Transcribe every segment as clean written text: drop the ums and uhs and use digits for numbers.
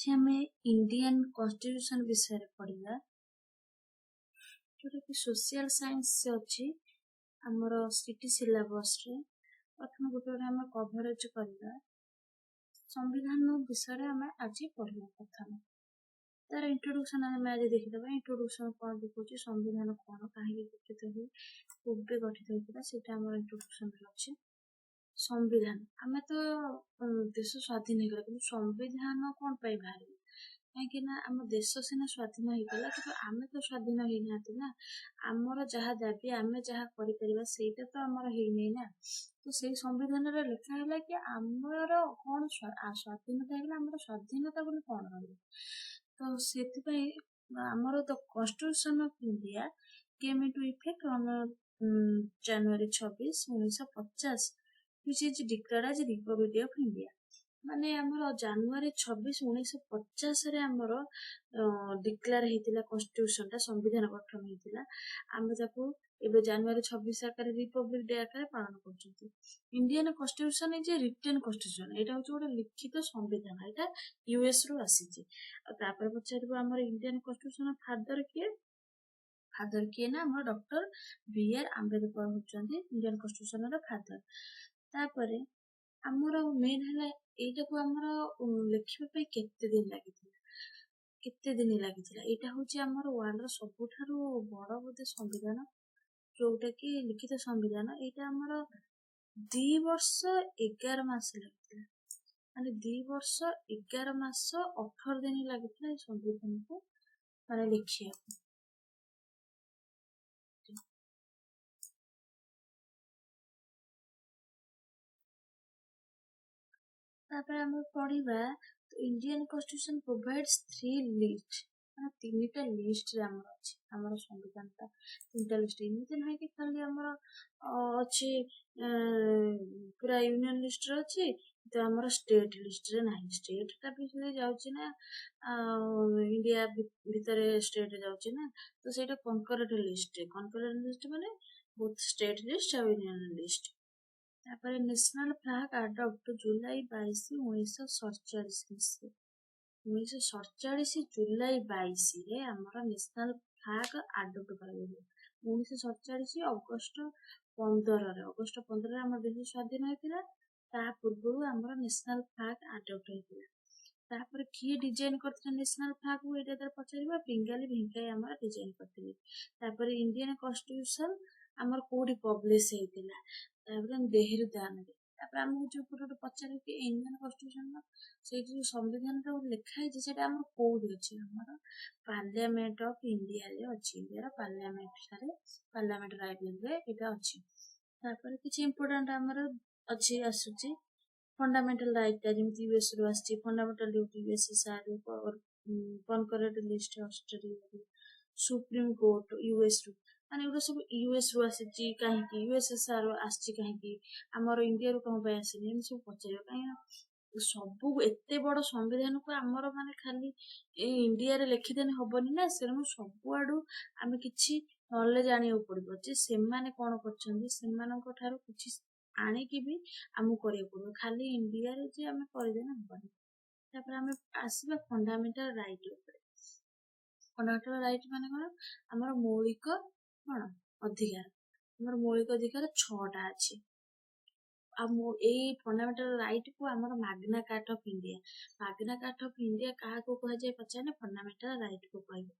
जे आम Indian constitution विषय पढ़ा जोटा कि सोशल साइंस अच्छी आमर सिटी सिलेबस रे प्रथम गोटे आम कभरेज करवा संविधान विषय आम आज पढ़ा प्रथम तार इंट्रोडक्शन आम आज देखीदे इंट्रोडक्शन कौन देखा संविधान कौन कहीं गठित हुए केबे गठित होता से इंट्रोडक्शन अच्छे संविधान आम तो देश स्वाधीन होगा कि संविधान कौन पाई बाहर कहीं आम देश सीना स्वाधीन होगा कि आम तो स्वाधीन होना ना आमर जहाँ दाबी आम जहाँ करटा तो आमर है ना तो से संविधान लिखाला कि आमर कौन स्वाधीनता है आम स्वाधीनता बोली कौन रही तो से आमर the constitution of India came into effect on January 26, 1950 which is declared as Republic of India माने आमर January 26, 1950 रे आमर डिक्लेयर हेतिला कॉन्स्टिट्यूशन टा संविधान गठन हेतिला आमे ताको एबे January 26 आकार रिपब्लिक डे आकार पालन करछथि Indian constitution is a written constitution एटा होछ गोटे लिखित संविधान एटा यूएस रो आसीछि तापर पछारबो आमर इंडियन कॉन्स्टिट्यूशन फादर किए ना आमर डॉक्टर बी.आर. आंबेडकर होचंदी इंडियन कॉन्स्टिट्यूशन रो फादर तापर आमर मेन हला एटा को आमर लिखिबा पे केते दिन लागिथिला एटा होची आमर वर्ल्ड रो सबुठारो बड़ बोधे संविधान जोटा कि लिखित संविधान एटा आमर 2 वर्ष 11 मास लागिथिला माने 2 वर्ष 11 मास 18 दिन लागिथिला संविधान को माने लिखिया तापर हम पढ़िबा तो इंडियन कॉन्स्टिट्यूशन प्रोवाइड्स 3 लिस्ट माने तीनटा लिस्ट रे हमर अछि हमर संविधान ता तीनटा लिस्ट एमिते नै कि खाली हमर अछि पूरा यूनियन लिस्ट रे अछि तो हमर स्टेट लिस्ट रे नाही स्टेट ता बिसरे जाउछि ना इंडिया भीतर स्टेट जाउछि ना तो सेटा कनकरेंट लिस्ट माने बोथ स्टेट लिस्ट और यूनियन लिस्ट तापर नेशनल फ्लैग अडॉप्ट जुलाई 22, 1947 मसीह 1947 जुलाई 22 रे हमर नेशनल फ्लैग अडॉप्ट कराइले 1947 अगस्त 15 रे हमर देश स्वाधीन होइतिला ता पूर्व हमर नेशनल फ्लैग अडॉप्ट होइतिला तापर किए डिजाइन करथिला नेशनल फ्लैग को एटा तर पछारिबा पिंगाली भेंकाई हमर डिजाइन करथिले तापर इंडियन कॉन्स्टिट्यूशन हमर कोडी पब्लिश हेतिला तापर देहरु दान तापर हम जो पुरो पछारि कि इंडियन कॉन्स्टिट्यूशन से जो संविधान रो लिखा है सेटा हमर कोडी अछि हमर पार्लियामेंट ऑफ इंडिया रे अछि इंडिया रो पार्लियामेंट राइट रे एटा अछि तापर किछ इंपोर्टेंट हमर अछि आसुची फंडामेंटल राइट जेमति यूएस रो आछि फंडामेंटल ड्यूटी यूएसएसआर और concurrent list Australia supreme court US रो माने एगो सब यूएस रो आछि काहे कि यूएसएसआर आछि काहे कि हमर इंडिया रो कम पे आछि एम सब पछरियो काहे सब एते बड़ संविधान को हमर माने खाली ए इंडिया रे लिखि देने हबनी ना सेनु सब आडू आमे किछि नॉलेज आनियो पड़बो जे सेमाने कोन करछन्दी सेमानक थारो किछि आने की भी हमू करे पड़ो खाली इंडिया रे जे हमें कर देना हबनी तापर हमें आसीबा फंडामेंटल राइट ऊपर फंडामेंटल राइट माने कोन हमर मौलिक कोन अधिकार हमर मौलिक अधिकार 6टा अछि हम ए फंडामेंटल राइट को हमर मैग्ना कार्टा ऑफ इंडिया कहा को कह जाय पछाने फंडामेंटल राइट को कहबे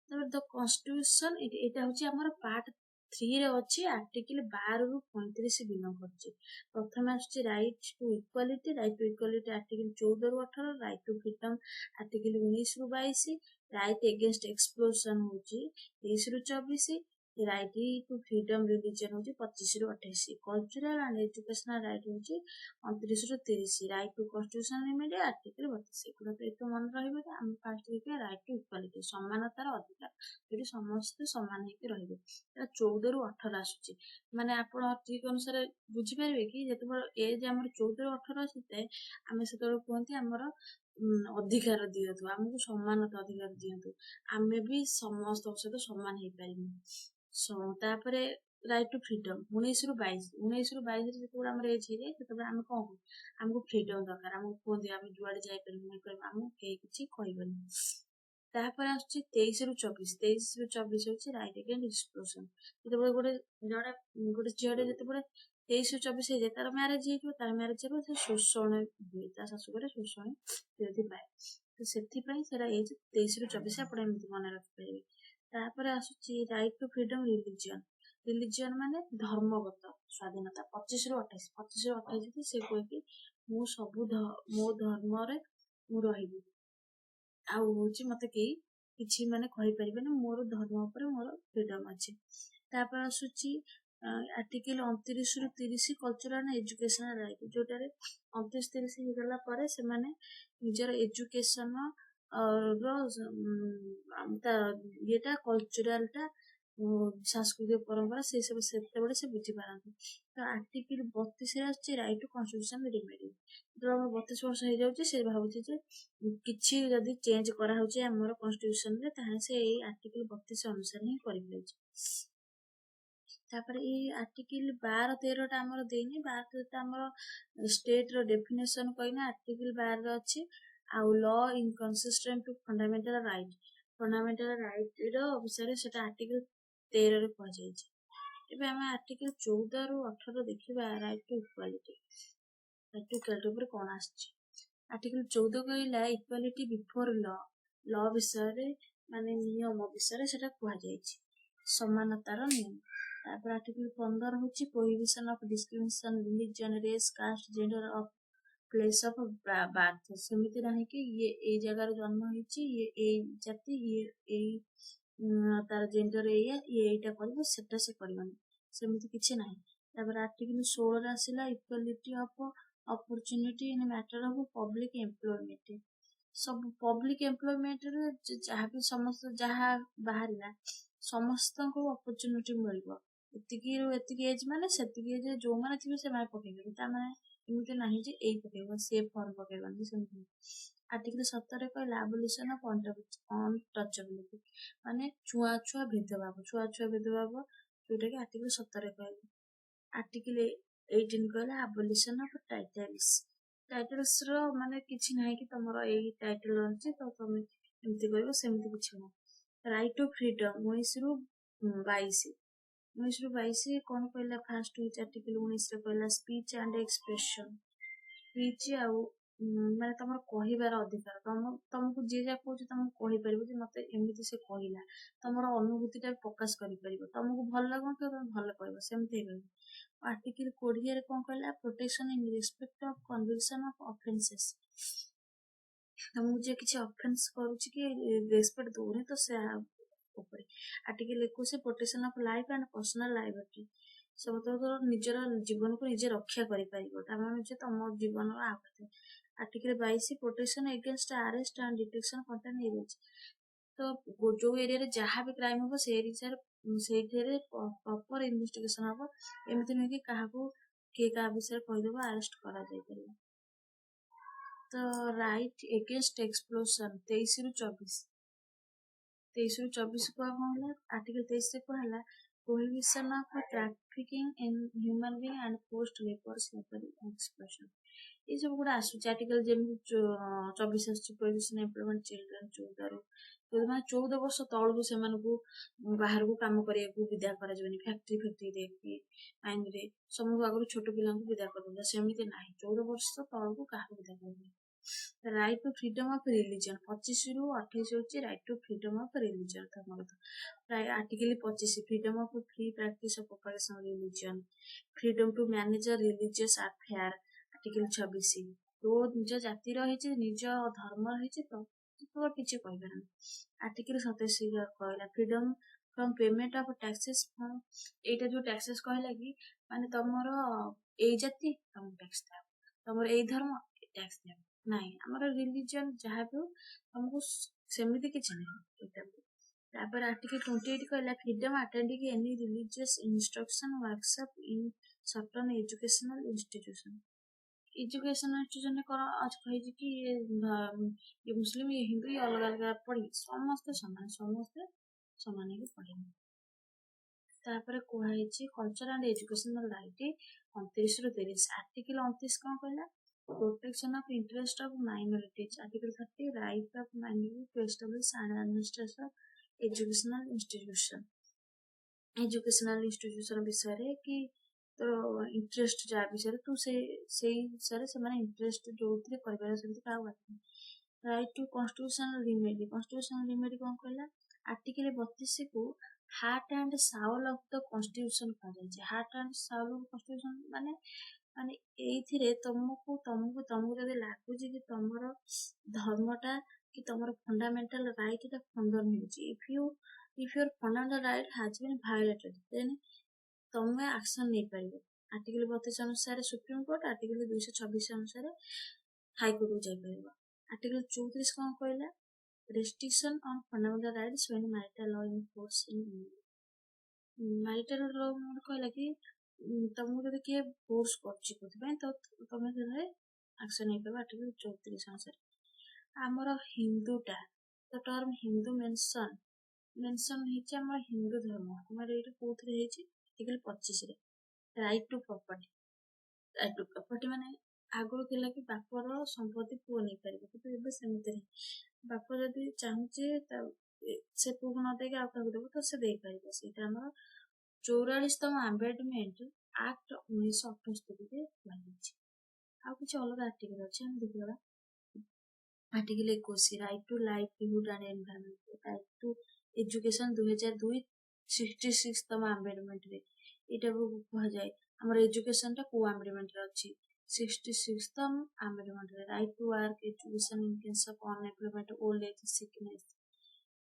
तापर द कॉन्स्टिट्यूशन एटा होची हमर पार्ट 3 रे अछि आर्टिकल 12 रु 35 बिलोंग करछि प्रथम आछि राइट टू इक्वालिटी आर्टिकल 14 रु 18 राइट टू फ्रीडम आर्टिकल 19 रु 22 राइट अगेंस्ट एक्सप्लोजन होछि 23 रु 24 राइट टू फ्रीडम रिलीजन होछि 25 रु 28 कल्चरल एंड एजुकेशनल राइट होछि 29 रु 30 right to constitutional limit article 32 गुना तो एतो मन रहबे हम फास्ट के राइट टू इक्वालिटी समानतार अधिकार जेडी समस्त समान हेके रहबे 14 रु 18 आसुची माने आपण ठीक अनुसार बुझी पारबे कि जेतबर एज हमर 14 रु 18 आसीते हमें सेतरो कहंती हमर अधिकार दियतु हमको समानता अधिकार दियतु हमें भी समस्त सहित समान हे पारिबे तापरे ରାଇଟ୍ ଟୁ ଫ୍ରିଡମ୍ 19 ରୁ 22 ଯେତେବେଳେ ଆମର ଏଜ୍ ହେଇଯାଏ ସେତେବେଳେ ଆମେ କଣ କରୁ ଆମକୁ ଫ୍ରିଡମ୍ ଦରକାର ଆମକୁ କୁହନ୍ତି ଆମେ ଯୁଆଡେ ଯାଇପାରିବୁ ଇଏ କରିବୁ ଆମକୁ କେହି କିଛି କହିବନି। ତାପରେ ଆସୁଛି 23 ରୁ 24 ହଉଛି ରାଇଟ୍ ଏଗେନ୍ଷ୍ଟ ଏକ୍ସପ୍ଲୋସନ୍। ଯେତେବେଳେ ଗୋଟେ ଝିଅଟେ ଯେତେବେଳେ 23 ରୁ 24 ହେଇଯାଏ ତାର ମ୍ୟାରେଜ ହେଇଯିବ ତାର ମ୍ୟାରେଜ ହେବ ସେ ଶୋଷଣ ହୁଏ ତା ଶାଶୁଘରେ ଶୋଷଣ ଯଦି ପାଏ ତ ସେଥିପାଇଁ ସେଟା ଏଜ୍ 23 ରୁ 24 ଆପଣ ଏମିତି ମନେ ରଖିପାରିବେ। ତାପରେ ଆସୁଛି ରାଇଟ୍ ଟୁ ଫ୍ରିଡମ୍ ରିଲିଜିଅନ୍ ମାନେ ଧର୍ମଗତ ସ୍ୱାଧୀନତା 25 ରୁ 28 ସେ କୁହେ କି ମୁଁ ସବୁ ମୋ ଧର୍ମରେ ମୁଁ ରହିବି ଆଉ ହଉଛି ମତେ କେହି କିଛି ମାନେ କହିପାରିବେନି ମୋର ଧର୍ମ ଉପରେ ମୋର ଫ୍ରିଡମ୍ ଅଛି। ତାପରେ ଆସୁଛି ଆର୍ଟିକଲ 29 ରୁ 30 କଲଚରାଲ ଏଜୁକେସନାଲ ରାଇଟ୍ ଯୋଉଟାରେ 29-30 ହେଇଗଲା ପରେ ସେମାନେ ନିଜର ଏଜୁକେସନ ଇଏଟା କଲଚରାଲଟା ସାଂସ୍କୃତିକ ପରମ୍ପରା ସେ ସବୁ ସେତେବେଳେ ସେ ବୁଝିପାରନ୍ତି। ତ ଆର୍ଟିକଲ 32 ଆସୁଛି ରାଇଟ୍ ଟୁ କନଷ୍ଟିଟ୍ୟୁସନ ରେମେଡି। ଯେତେବେଳେ ଆମର 32 ବର୍ଷ ହେଇଯାଉଛି ସେ ଭାବୁଛି ଯେ କିଛି ଯଦି ଚେଞ୍ଜ କରାହଉଛି ଆମର କନଷ୍ଟିଟ୍ୟୁସନରେ ତାହେଲେ ସେ ଏଇ ଆର୍ଟିକଲ 32 ଅନୁସାରେ ହିଁ କରିପାରିଛି। ତାପରେ ଏଇ ଆର୍ଟିକଲ 12-13ଟା ଆମର ଦେଇନି 12-13ଟା ଆମର ଷ୍ଟେଟର ଡେଫିନେସନ କହିନା ଆର୍ଟିକଲ 12ରେ ଅଛି ଆଉ ଲ ଇନକନସିଷ୍ଟେଣ୍ଟ ଟୁ ଫଣ୍ଡାମେଣ୍ଟାଲ ରାଇଟ୍ ର ବିଷୟରେ ସେଟା ଆର୍ଟିକଲ 13ରେ କୁହାଯାଇଛି। ଏବେ ଆମେ ଆର୍ଟିକଲ 14-18 ଦେଖିବା ରାଇଟ୍ ଟୁ ଇକ୍ୱାଲିଟି ଉପରେ କଣ ଆସିଛି। ଆର୍ଟିକଲ 14 କହିଲା ଇକ୍ୱାଲିଟି ବିଫୋର ଲ ବିଷୟରେ ମାନେ ନିୟମ ବିଷୟରେ ସେଟା କୁହାଯାଇଛି ସମାନତାର ନିୟମ। ତାପରେ ଆର୍ଟିକଲ 15 ହଉଛି prohibition of discrimination religion race caste gender of place of birth. ସେମିତି ନାହିଁ କି ଇଏ ଏଇ ଜାଗାରେ ଜନ୍ମ ହେଇଛି ଇଏ ଏଇ ଜାତି ଇଏ ଏଇ ତାର ଜେଣ୍ଡର ଏଇଆ ଇଏ ଏଇଟା କରିବ ସେଟା ସେ କରିବନି ସେମିତି କିଛି ନାହିଁ। ତାପରେ ଆର୍ଟିକଲ 16ରେ ଆସିଲା equality of opportunity in matter of public employment. ସବୁ ପବ୍ଲିକ ଏମ୍ପ୍ଲୟମେଣ୍ଟରେ ଯାହାବି ସମସ୍ତ ଯାହା ବାହାରିଲା ସମସ୍ତଙ୍କୁ ଅପରଚ୍ୟୁନିଟି ମିଳିବ ଏତିକିରୁ ଏତିକି ଏଜ୍ ମାନେ ସେତିକି ଏଜ୍ ଯୋଉମାନେ ଥିବେ ସେମାନେ ପକେଇପାରିବେ ତାମାନେ ଏମିତି ନାହିଁ ଯେ ଏଇ ପକେଇବ ସେ ଫର୍ମ ପକେଇବନି ସେମିତି। ଆର୍ଟିକଲ 17 କହିଲା ଆବୋଲିସନ ଅଫ ଅନଟଚେବିଲିଟି ମାନେ ଛୁଆଛୁଆ ଭେଦଭାବ ଯୋଉଟାକି ଆର୍ଟିକଲ 17 କହିଲା। ଆର୍ଟିକଲ 18 କହିଲା ଆବୋଲିସନ ଅଫ ଟାଇଟଲ୍ସ ର ମାନେ କିଛି ନାହିଁ କି ତମର ଏଇ ଟାଇଟଲ ଅଛି ତ ତମେ ଏମିତି କରିବ ସେମିତି କିଛି ନାହିଁ। ରାଇଟ୍ ଟୁ ଫ୍ରିଡମ୍ 19 ରୁ 22 କଣ କହିଲା ଫାଷ୍ଟ ହଉଛି ଆର୍ଟିକଲ 19ରେ କହିଲା ସ୍ପିଚ ଆଣ୍ଡ ଏକ୍ସପ୍ରେସନ ସ୍ପିଚ ଆଉ ମାନେ ତମର କହିବାର ଅଧିକାର ତମକୁ ଯିଏ ଯାହା କହୁଛି ତମକୁ କହିପାରିବ ଯେ ମତେ ଏମିତି ସେ କହିଲା ତମର ଅନୁଭୂତିଟା ପ୍ରକାଶ କରିପାରିବ ତମକୁ ଭଲ ଲାଗୁନଥିବ ତମେ ଭଲ କହିବ ସେମିତି ହେଇପାରିବ। ଆର୍ଟିକଲ 20ରେ କଣ କହିଲା protection in respect of conviction of offences ତମକୁ ଯିଏ କିଛି ଅଫେନ୍ସ କରୁଛି କି ରେସ୍ପେକ୍ଟ ଦଉନି ତ ସେ ଉପରେ। Article 21 protection of life and personal liberty ସମସ୍ତଙ୍କର ନିଜର ଜୀବନକୁ ନିଜେ ରକ୍ଷା କରିପାରିବ ତା ମାନେ ହଉଛି ତମ ଜୀବନର ଆଘାତ। Article 22 protection against arrest and detection contain ହେଇଯାଇଛି। ତ ଯୋଉ ଏରିଆରେ ଯାହା ବି କ୍ରାଇମ ହବ ସେଇଥିରେ ପ୍ରପର ଇନଭେଷ୍ଟିଗେସନ ହବ ଏମିତି ନୁହେଁ କି କାହାକୁ କିଏ କାହା ବିଷୟରେ କହିଦେବ ଆରେଷ୍ଟ କରାଯାଇପାରିବ। ତ ରାଇଟ୍ ଏଗେନ୍ଷ୍ଟ ଏକ୍ସପ୍ଲୋସନ 23 ରୁ 24 କୁହା ହେଲା। ଆର୍ଟିକଲ 23ରେ କୁହା ହେଲା prohibition of trafficking in human being and forced labour slavery exploitation ଏଇ ସବୁ ଗୁଡା ଆସୁଛି। ଆର୍ଟିକଲ ଯେମିତି 24 ଆସୁଛି ପ୍ରୋହିବିସନ ଏମ୍ପ୍ଲୟମେଣ୍ଟ ଚିଲଡ୍ରେନ୍ 14 ବର୍ଷ ତଳକୁ ସେମାନଙ୍କୁ ବାହାରକୁ କାମ କରିବାକୁ ବିଦା କରାଯିବନି ଫ୍ୟାକ୍ଟ୍ରିରେ କି ମାଇନରେ ସମସ୍ତଙ୍କୁ ଆଗରୁ ଛୋଟ ପିଲାଙ୍କୁ ବିଦା କରିଦଉଥିଲା ସେମିତି ନାହିଁ 14 ବର୍ଷ ତଳକୁ କାହାକୁ ବିଦା କରାଯିବନି। Right to freedom of religion 25 ରୁ 28 ହଉଛି right to freedom of religion ଧର୍ମଗତ। Article 25 freedom of free practice of operation religion freedom to manage religious affair. Article 26 ତୋ ନିଜ ଜାତିର ହେଇଛି ନିଜ ଧର୍ମ ହେଇଛି ତ କିଛି କହିପାରନି। ଆର୍ଟିକଲ 27 କହିଲା freedom from payment of taxes ଏଇଟା ଯୋଉ ଟ୍ୟାକ୍ସେସ୍ କହିଲା କି ମାନେ ତମର ଏଇ ଜାତି ତମକୁ ଟ୍ୟାକ୍ସ ଦିଆହବ ତମର ଏଇ ଧର୍ମ ଟ୍ୟାକ୍ସ ଦିଆହବ ନାହିଁ ଆମର ରିଲିଜିଅନ ଯାହା ବି ହଉ ତମକୁ ସେମିତି କିଛି ନାହିଁ ଏଇଟା। ତାପରେ ଆର୍ଟିକଲ 28 କହିଲା freedom attending any religious instruction worship in certain educational institution କଣ କହିଛି କି ଇଏ ମୁସଲିମ ଇଏ ହିନ୍ଦୁ ଇଏ ଅଲଗା ଅଲଗା ପଢି ସମସ୍ତେ ସମାନ ହେଇକି ପଢିବେ। ତାପରେ କୁହାଯାଇଛି କଲଚର ଆଣ୍ଡ ଏଜୁକେସନାଲ ରାଇଟ୍ 29 ରୁ 30। ଆର୍ଟିକଲ 29 କଣ କହିଲା? Protection of interest of minorities. Article 30 right of minority to establish and administration educational institution. Educational institution ବିଷୟରେ କି ତୋର ଇଣ୍ଟରେଷ୍ଟ ଯାହା ବିଷୟରେ ତୁ ସେଇ ବିଷୟରେ ସେମାନେ ଇଣ୍ଟରେଷ୍ଟ ଯୋଉଥିରେ କରିପାରିବ, ସେମିତି କାହାକୁ ବାଧିବନି। Right to constitutional remedy. Constitutional remedy କଣ କହିଲା? ଆର୍ଟିକଲ 32 କୁ heart and soul of the constitution କୁହାଯାଇଛି। Heart and soul of constitution ମାନେ ମାନେ ଏଇଥିରେ ତମକୁ ଯଦି ଲାଗୁଛି କି ତମର ଧର୍ମଟା କି ତମର ଫଣ୍ଡାମେଣ୍ଟାଲ ରାଇଟ୍ ଟା ଖଣ୍ଡନ ହେଉଛି, if your fundamental right has been violated, then ତମେ ଆକ୍ସନ ନେଇପାରିବ। ଆର୍ଟିକଲ 32 ଅନୁସାରେ ସୁପ୍ରିମକୋର୍ଟ, ଆର୍ଟିକଲ 226 ଅନୁସାରେ ହାଇକୋର୍ଟକୁ ଯାଇପାରିବ। ଆର୍ଟିକଲ 34 କଣ କହିଲା? Restriction on fundamental rights when marital law in force in India। marital law ମାନେ କହିଲା କି ତମକୁ ଯଦି କିଏ ଫୋର୍ସ କରୁଛି କୋଉଥିପାଇଁ ତ ତମେ ସେଥିରେ ଆକ୍ସନ ନେଇପାରିବ ଆର୍ଟିକଲ 34 ଅନୁସାରେ। ଆମର ହିନ୍ଦୁଟା ତ ଟର୍ମ ହିନ୍ଦୁ ମେନସନ ହେଇଛି ଆମର ହିନ୍ଦୁ ଧର୍ମ। ଆମର ଏଇଟା କୋଉଥିରେ ହେଇଛି? ଆର୍ଟିକଲ 25 ରେ। Right to property. Right to property ମାନେ ଆଗରୁ ଥିଲା କି ବାପର ସମ୍ପତ୍ତି ପୁଅ ନେଇପାରିବ, କିନ୍ତୁ ଏବେ ସେମିତି ନାହିଁ। ବାପ ଯଦି ଚାହୁଁଛି ସେ ପୁଅକୁ ନ ଦେଇକି ଆଉ କାହାକୁ ଦେବ ତ ସେ ଦେଇପାରିବ। ସେଇଟା ଆମର 44ତମ ଆମେଣ୍ଡମେଣ୍ଟ ଆକ୍ଟ 1978ରେ କୁହାଯାଇଛି। ଆଉ କିଛି ଅଲଗା ଆର୍ଟିକଲ ଅଛି, ଆମେ ଦେଖିବା। Article 21 right to livelihood and environment. Right to education 2002 66ତମ ଆମେଣ୍ଡମେଣ୍ଟରେ ଏଇଟାକୁ କୁହାଯାଏ। ଆମର ଏଜୁକେସନ ଟା କୋଉ ଆମେଣ୍ଡମେଣ୍ଟରେ ଅଛି? 66ତମ ଆମେଣ୍ଡମେଣ୍ଟରେ। Right to work education in case of unemployment old age sickness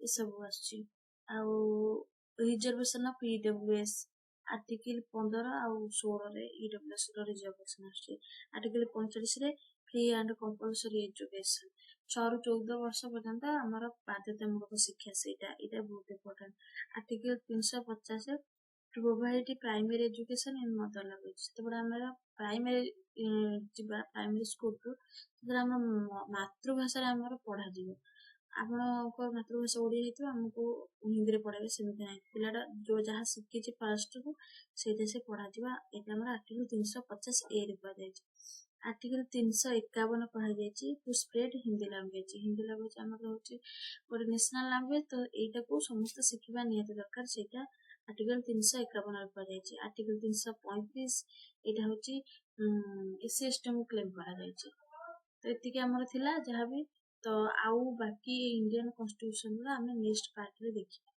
ଏସବୁ ଆସୁଛି। ଆଉ ରିଜର୍ଭେସନ ଅଫ ଇଡବ୍ଲ୍ୟୁଏସ୍ ଆର୍ଟିକଲ 15 ଆଉ 16ରେ ଇଡବ୍ଲ୍ୟୁଏସ୍ ର ରିଜର୍ଭେସନ ଆସୁଛି। ଆର୍ଟିକଲ 45ରେ ଫ୍ରି ଆଣ୍ଡ କମ୍ପଲସରି ଏଜୁକେସନ 6 ରୁ 14 ବର୍ଷ ପର୍ଯ୍ୟନ୍ତ ଆମର ବାଧ୍ୟତାମୂଳକ ଶିକ୍ଷା, ଏଇଟା ବହୁତ important. Article 350 to provide primary education in mother language. ଯେତେବେଳେ ଆମର ପ୍ରାଇମେରୀ ଯିବା ପ୍ରାଇମେରୀ ସ୍କୁଲକୁ, ସେତେବେଳେ ଆମ ମାତୃଭାଷାରେ ଆମର ପଢାଯିବ। ଆପଣଙ୍କ ମାତୃଭାଷା ଓଡ଼ିଆ ହେଇଥିବ, ଆମକୁ ହିନ୍ଦୀରେ ପଢାଇବେ, ସେମିତି ନାହିଁ। ପିଲାଟା ଯୋଉ ଯାହା ଶିଖିଛି ଫାଷ୍ଟରୁ ସେଇଟା ସେ ପଢାଯିବା। ଏଇଟା ଆମର ଆର୍ଟିକଲ 350A ରେ କୁହାଯାଇଛି। ଆର୍ଟିକଲ 351 କୁହାଯାଇଛି to spread Hindi language. Hindi language ଆମର ହଉଛି ଗୋଟେ ନ୍ୟାସନାଲ ଲାଙ୍ଗୁଏଜ, ତ ଏଇଟାକୁ ସମସ୍ତେ ଶିଖିବା ନିହାତି ଦରକାର। ସେଇଟା ଆର୍ଟିକଲ 351 କୁହାଯାଇଛି। ଆର୍ଟିକଲ 335 ଏଇଟା ହଉଛି SC ST କୁ କ୍ଲେମ କରାଯାଇଛି। ତ ଏତିକି ଆମର ଥିଲା ଯାହାବି। ତ ଆଉ ବାକି ଇଣ୍ଡିଆନ କନଷ୍ଟିଟ୍ୟୁସନ ଆମେ ନେକ୍ସଟ ପାର୍ଟରେ ଦେଖିବା।